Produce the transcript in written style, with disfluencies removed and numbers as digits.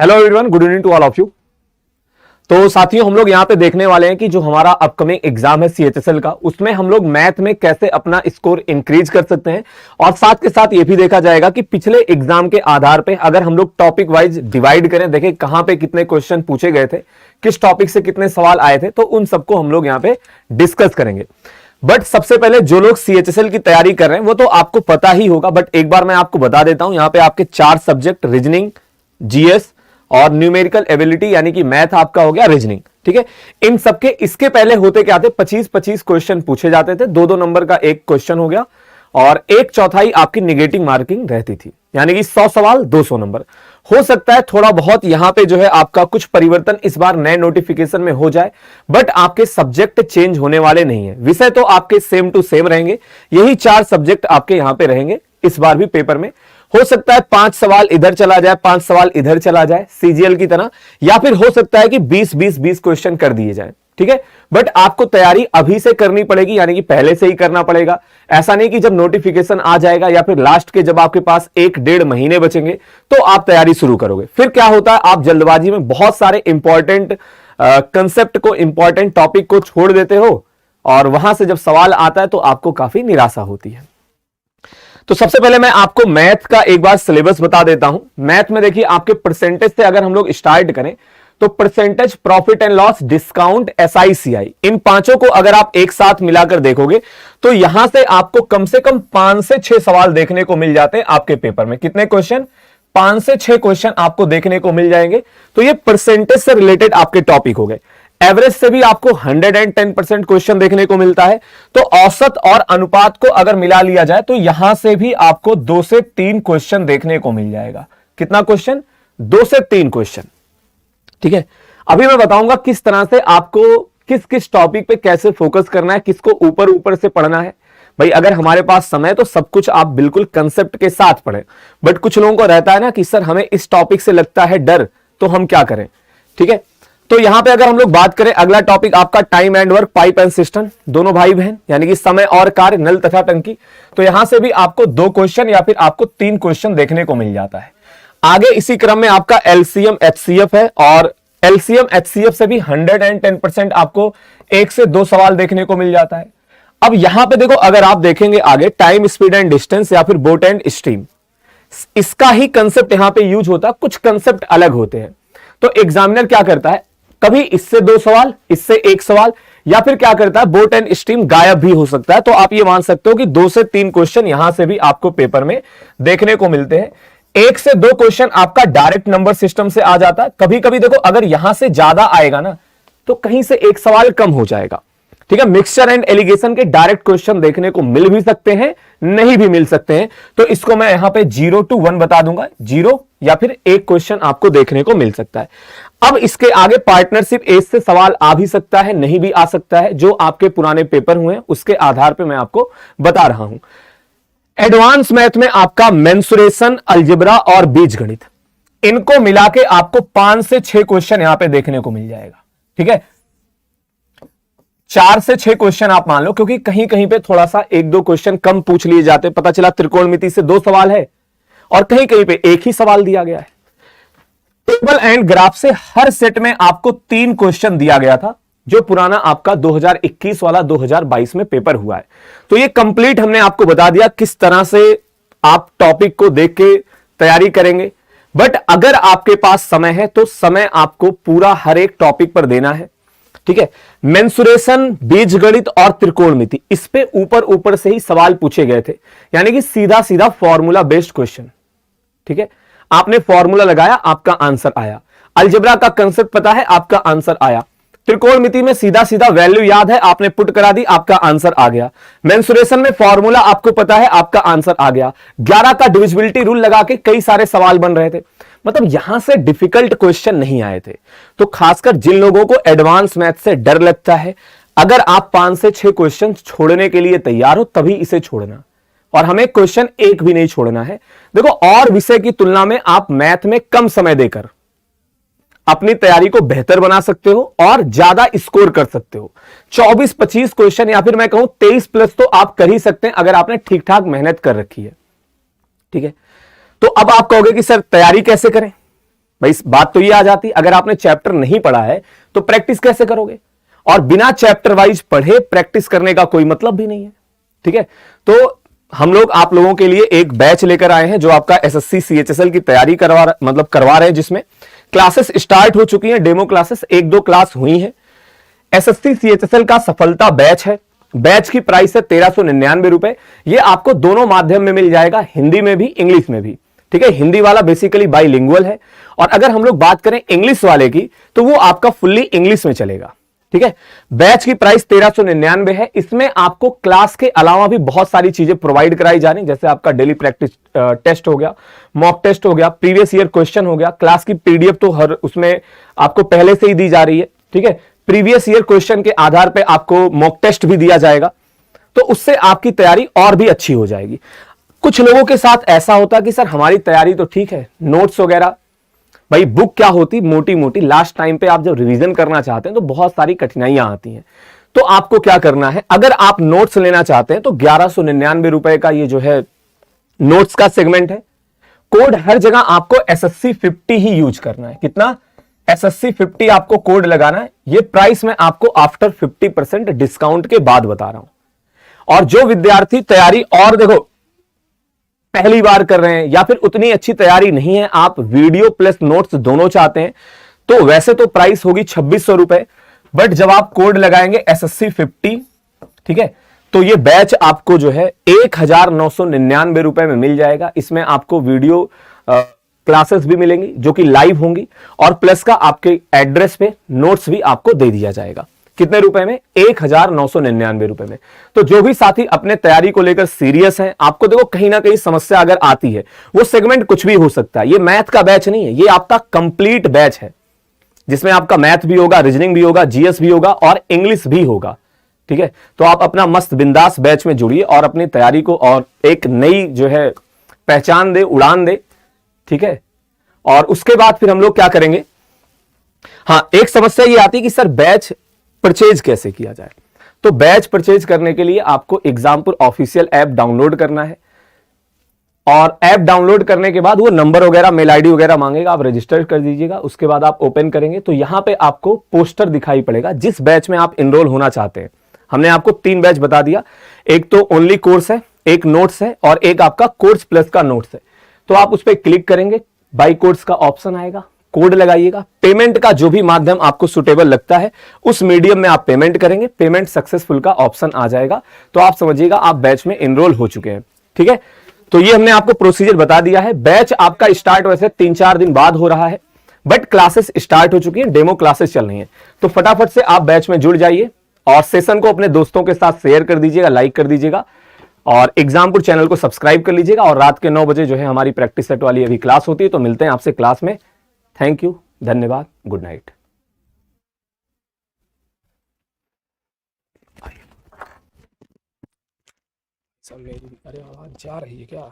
Hello everyone, good evening to all of you. तो साथियों, हम लोग यहां पे देखने वाले हैं कि जो हमारा अपकमिंग एग्जाम है सीएचएसएल का, उसमें हम लोग मैथ में कैसे अपना स्कोर इंक्रीज कर सकते हैं और साथ के साथ ये भी देखा जाएगा कि पिछले एग्जाम के आधार पे अगर हम लोग टॉपिक वाइज डिवाइड करें, देखें कहां पे कितने क्वेश्चन पूछे गए थे, किस टॉपिक से कितने सवाल आए थे, तो उन सबको हम लोग यहां पे डिस्कस करेंगे। बट सबसे पहले जो लोग सीएचएसएल की तैयारी कर रहे हैं वो तो आपको पता ही होगा, बट एक बार मैं आपको बता देता हूं। यहां पे आपके 4 सब्जेक्ट रीजनिंग, जीएस और न्यूमेरिकल एबिलिटी यानी कि मैथ आपका हो गया, रीजनिंग, ठीक है। इन सबके इसके पहले होते क्या थे, 25-25 क्वेश्चन पूछे जाते थे, 2-2 नंबर का एक क्वेश्चन हो गया और 1/4 आपकी निगेटिव मार्किंग रहती थी, यानी कि 100 सवाल 200 नंबर। हो सकता है थोड़ा बहुत यहां पे जो है आपका कुछ परिवर्तन इस बार नए नोटिफिकेशन में हो जाए, बट आपके सब्जेक्ट चेंज होने वाले नहीं है, विषय तो आपके सेम टू सेम रहेंगे। यही 4 सब्जेक्ट आपके यहां पे रहेंगे इस बार भी पेपर में। हो सकता है 5 सवाल इधर चला जाए, 5 सवाल इधर चला जाए सीजीएल की तरह, या फिर हो सकता है कि 20-20-20 क्वेश्चन कर दिए जाए, ठीक है। बट आपको तैयारी अभी से करनी पड़ेगी, यानी कि पहले से ही करना पड़ेगा। ऐसा नहीं कि जब नोटिफिकेशन आ जाएगा या फिर लास्ट के जब आपके पास 1-1.5 महीने बचेंगे तो आप तैयारी शुरू करोगे। फिर क्या होता है, आप जल्दबाजी में बहुत सारे इंपॉर्टेंट कंसेप्ट को, इंपॉर्टेंट टॉपिक को छोड़ देते हो और वहां से जब सवाल आता है तो आपको काफी निराशा होती है। तो सबसे पहले मैं आपको मैथ का एक बार सिलेबस बता देता हूं। मैथ में देखिए आपके परसेंटेज से अगर हम लोग स्टार्ट करें तो percentage, profit and loss, discount, SICI, इन पांचों को अगर आप एक साथ मिलाकर देखोगे तो यहां से आपको कम से कम 5 से 6 सवाल देखने को मिल जाते हैं आपके पेपर में। कितने क्वेश्चन? 5 से 6 क्वेश्चन आपको देखने को मिल जाएंगे। तो ये परसेंटेज से रिलेटेड आपके टॉपिक हो गए। एवरेज से भी आपको 110% क्वेश्चन देखने को मिलता है। तो औसत और अनुपात को अगर मिला लिया जाए तो यहां से भी आपको 2 से 3 क्वेश्चन देखने को मिल जाएगा। कितना क्वेश्चन? 2 से 3 क्वेश्चन, ठीक है। अभी मैं बताऊंगा किस तरह से आपको किस किस टॉपिक पे कैसे फोकस करना है, किसको ऊपर ऊपर से पढ़ना है। भाई अगर हमारे पास समय तो सब कुछ आप बिल्कुल कंसेप्ट के साथ पढ़ें, बट कुछ लोगों को रहता है ना कि सर हमें इस टॉपिक से लगता है डर, तो हम क्या करें, ठीक है। तो यहां पे अगर हम लोग बात करें, अगला टॉपिक आपका time and work, pipe and system, दोनों भाई बहन, यानी कि समय और कार्य, नल तथा टंकी। तो यहां से भी आपको 2 क्वेश्चन या फिर आपको 3 क्वेश्चन देखने को मिल जाता है। आगे इसी क्रम में आपका एलसीएम एचसीएफ है और एलसीएम एचसीएफ से भी 110% आपको 1 से 2 सवाल देखने को मिल जाता है। अब यहां पे देखो, अगर आप देखेंगे आगे टाइम, स्पीड एंड डिस्टेंस या फिर बोट एंड स्ट्रीम, इसका ही कंसेप्ट यहां पे यूज होता है, कुछ कंसेप्ट अलग होते हैं। तो एग्जामिनर क्या करता है, कभी इससे 2 सवाल, इससे 1 सवाल, या फिर क्या करता है बोट एंड स्ट्रीम गायब भी हो सकता है। तो आप ये मान सकते हो कि 2 से 3 क्वेश्चन यहां से भी आपको पेपर में देखने को मिलते हैं। 1 से 2 क्वेश्चन आपका डायरेक्ट नंबर सिस्टम से आ जाता है। कभी कभी देखो अगर यहां से ज्यादा आएगा ना तो कहीं से 1 सवाल कम हो जाएगा, ठीक है। मिक्सचर एंड एलिगेशन के डायरेक्ट क्वेश्चन देखने को मिल भी सकते हैं, नहीं भी मिल सकते हैं। तो इसको मैं यहां पे 0 to 1 बता दूंगा, 0 या फिर 1 क्वेश्चन आपको देखने को मिल सकता है। अब इसके आगे पार्टनरशिप एज से सवाल आ भी सकता है, नहीं भी आ सकता है। जो आपके पुराने पेपर हुए हैं उसके आधार पर मैं आपको बता रहा हूं। एडवांस मैथ में आपका मेंसुरेशन, अलजेब्रा और बीजगणित, इनको मिला के आपको 5 से 6 क्वेश्चन यहां पे देखने को मिल जाएगा, ठीक है। 4 से 6 क्वेश्चन आप मान लो, क्योंकि कहीं कहीं पे थोड़ा सा 1-2 क्वेश्चन कम पूछ लिए जाते। पता चला त्रिकोणमिति से 2 सवाल है और कहीं कहीं पे 1 ही सवाल दिया गया है। टेबल एंड ग्राफ से हर सेट में आपको 3 क्वेश्चन दिया गया था, जो पुराना आपका 2021 वाला 2022 में पेपर हुआ है। तो ये कंप्लीट हमने आपको बता दिया किस तरह से आप टॉपिक को देख के तैयारी करेंगे। बट अगर आपके पास समय है तो समय आपको पूरा हर एक टॉपिक पर देना है, ठीक है। मेंसुरेशन, बीजगणित और त्रिकोणमिति, इस पे ऊपर ऊपर से ही सवाल पूछे गए थे, यानी कि सीधा सीधा फॉर्मूला बेस्ड क्वेश्चन, ठीक है। आपने फॉर्मूला लगाया, आपका आंसर आया। अलजेब्रा का कंसेप्ट पता है, आपका आंसर आया। त्रिकोणमिति में सीधा सीधा वैल्यू याद है, आपने पुट करा दी, आपका आंसर आ गया। मेंसुरेशन में फॉर्मूला आपको पता है, आपका आंसर आ गया। 11 का डिविजिबिलिटी रूल लगा के कई सारे सवाल बन रहे थे। मतलब यहां से डिफिकल्ट क्वेश्चन नहीं आए थे। तो खासकर जिन लोगों को एडवांस मैथ से डर लगता है, अगर आप 5 से 6 क्वेश्चन छोड़ने के लिए तैयार हो तभी इसे छोड़ना, और हमें क्वेश्चन 1 भी नहीं छोड़ना है। देखो और विषय की तुलना में आप मैथ में कम समय देकर अपनी तैयारी को बेहतर बना सकते हो और ज्यादा स्कोर कर सकते हो। 24-25 क्वेश्चन या फिर मैं कहूं 23+ तो आप कर ही सकते हैं अगर आपने ठीक ठाक मेहनत कर रखी है, ठीक है। तो अब आप कहोगे कि सर तैयारी कैसे करें, भाई बात तो ये आ जाती, अगर आपने चैप्टर नहीं पढ़ा है तो प्रैक्टिस कैसे करोगे, और बिना चैप्टर वाइज पढ़े प्रैक्टिस करने का कोई मतलब भी नहीं है। ठीक है, तो हम लोग आप लोगों के लिए एक बैच लेकर आए हैं जो आपका एसएससी सीएचएसएल की तैयारी करवा रहे हैं, जिसमें क्लासेस स्टार्ट हो चुकी हैं, डेमो क्लासेस 1-2 क्लास हुई हैं। एसएससी सीएचएसएल का सफलता बैच है, बैच की प्राइस है 1399 रुपए। ये आपको दोनों माध्यम में मिल जाएगा, हिंदी में भी इंग्लिश में भी। ठीक है, हिंदी वाला बेसिकली बाइलिंगुअल है, और अगर हम लोग बात करें इंग्लिश वाले की तो वो आपका फुल्ली इंग्लिश में चलेगा। ठीक है, बैच की प्राइस 1399 है। इसमें आपको क्लास के अलावा भी बहुत सारी चीजें प्रोवाइड कराई जा रही, जैसे आपका डेली प्रैक्टिस टेस्ट हो गया, मॉक टेस्ट हो गया, प्रीवियस ईयर क्वेश्चन हो गया, क्लास की पीडीएफ तो हर उसमें आपको पहले से ही दी जा रही है। ठीक है, प्रीवियस ईयर क्वेश्चन के आधार पर आपको मॉक टेस्ट भी दिया जाएगा, तो उससे आपकी तैयारी और भी अच्छी हो जाएगी। कुछ लोगों के साथ ऐसा होता कि सर हमारी तैयारी तो ठीक है, नोट्स वगैरह, भाई बुक क्या होती मोटी मोटी, लास्ट टाइम पे आप जब रिवीजन करना चाहते हैं तो बहुत सारी कठिनाइयां आती हैं। तो आपको क्या करना है, अगर आप नोट्स लेना चाहते हैं तो 1199 रुपए का ये जो है नोट्स का सेगमेंट है। कोड हर जगह आपको एसएससी 50 ही यूज करना है। कितना? एसएससी 50 आपको कोड लगाना है। ये प्राइस मैं आपको आफ्टर 50% डिस्काउंट के बाद बता रहा हूं। और जो विद्यार्थी तैयारी और देखो पहली बार कर रहे हैं या फिर उतनी अच्छी तैयारी नहीं है, आप वीडियो प्लस नोट्स दोनों चाहते हैं, तो वैसे तो प्राइस होगी 2600 रुपए, बट जब आप कोड लगाएंगे एसएससी 50, ठीक है, तो ये बैच आपको जो है 1999 रुपए में मिल जाएगा। इसमें आपको वीडियो क्लासेस भी मिलेंगी जो कि लाइव होंगी, और प्लस का आपके एड्रेस पे नोट्स भी आपको दे दिया जाएगा। कितने रुपए में? 1999 रुपए में। तो जो भी साथी अपने तैयारी को लेकर सीरियस हैं, आपको देखो कहीं ना कहीं समस्या अगर आती है, वो सेगमेंट कुछ भी हो सकता है। ये मैथ का बैच नहीं है, ये आपका कंप्लीट बैच है, जिसमें आपका मैथ भी होगा, रीजनिंग भी होगा, जीएस भी होगा और इंग्लिश भी होगा। ठीक है, तो आप अपना मस्त बिंदास बैच में जुड़िए और अपनी तैयारी को और एक नई जो है पहचान दे, उड़ान दे। ठीक है, और उसके बाद फिर हम लोग क्या करेंगे, हाँ एक समस्या ये आती है कि सर बैच परचेज कैसे किया जाए। तो बैच परचेज करने के लिए आपको एग्जामपुर ऑफिशियल ऐप डाउनलोड करना है, और ऐप डाउनलोड करने के बाद वो नंबर वगैरह, मेल आईडी वगैरह मांगेगा, आप रजिस्टर कर दीजिएगा। उसके बाद आप ओपन करेंगे तो यहां पे आपको पोस्टर दिखाई पड़ेगा जिस बैच में आप एनरोल होना चाहते हैं। हमने आपको 3 बैच बता दिया, एक तो ओनली कोर्स है, एक नोट्स है और एक आपका कोर्स प्लस का नोट्स है। तो आप उस पर क्लिक करेंगे, बाई कोर्स का ऑप्शन आएगा, कोड लगाइएगा। पेमेंट का जो भी माध्यम आपको सुटेबल लगता है उस मीडियम में आप पेमेंट करेंगे, पेमेंट सक्सेसफुल का ऑप्शन आ जाएगा, तो आप समझिएगा आप बैच में एनरोल हो चुके हैं। ठीक है, तो ये हमने आपको प्रोसीजर बता दिया है। बैच आपका स्टार्ट वैसे 3-4 दिन बाद हो रहा है, बट क्लासेस स्टार्ट हो चुकी हैं, डेमो क्लासेस चल रही हैं। तो फटाफट से आप बैच में जुड़ जाइए और सेशन को अपने दोस्तों के साथ शेयर कर दीजिएगा, लाइक कर दीजिएगा, और एग्जामपुर चैनल को सब्सक्राइब कर लीजिएगा। और रात के 9 बजे जो है हमारी प्रैक्टिस सेट वाली अभी क्लास होती है, तो मिलते हैं आपसे क्लास में। थैंक यू, धन्यवाद, गुड नाइट। सब मेरी, अरे आवाज जा रही है क्या?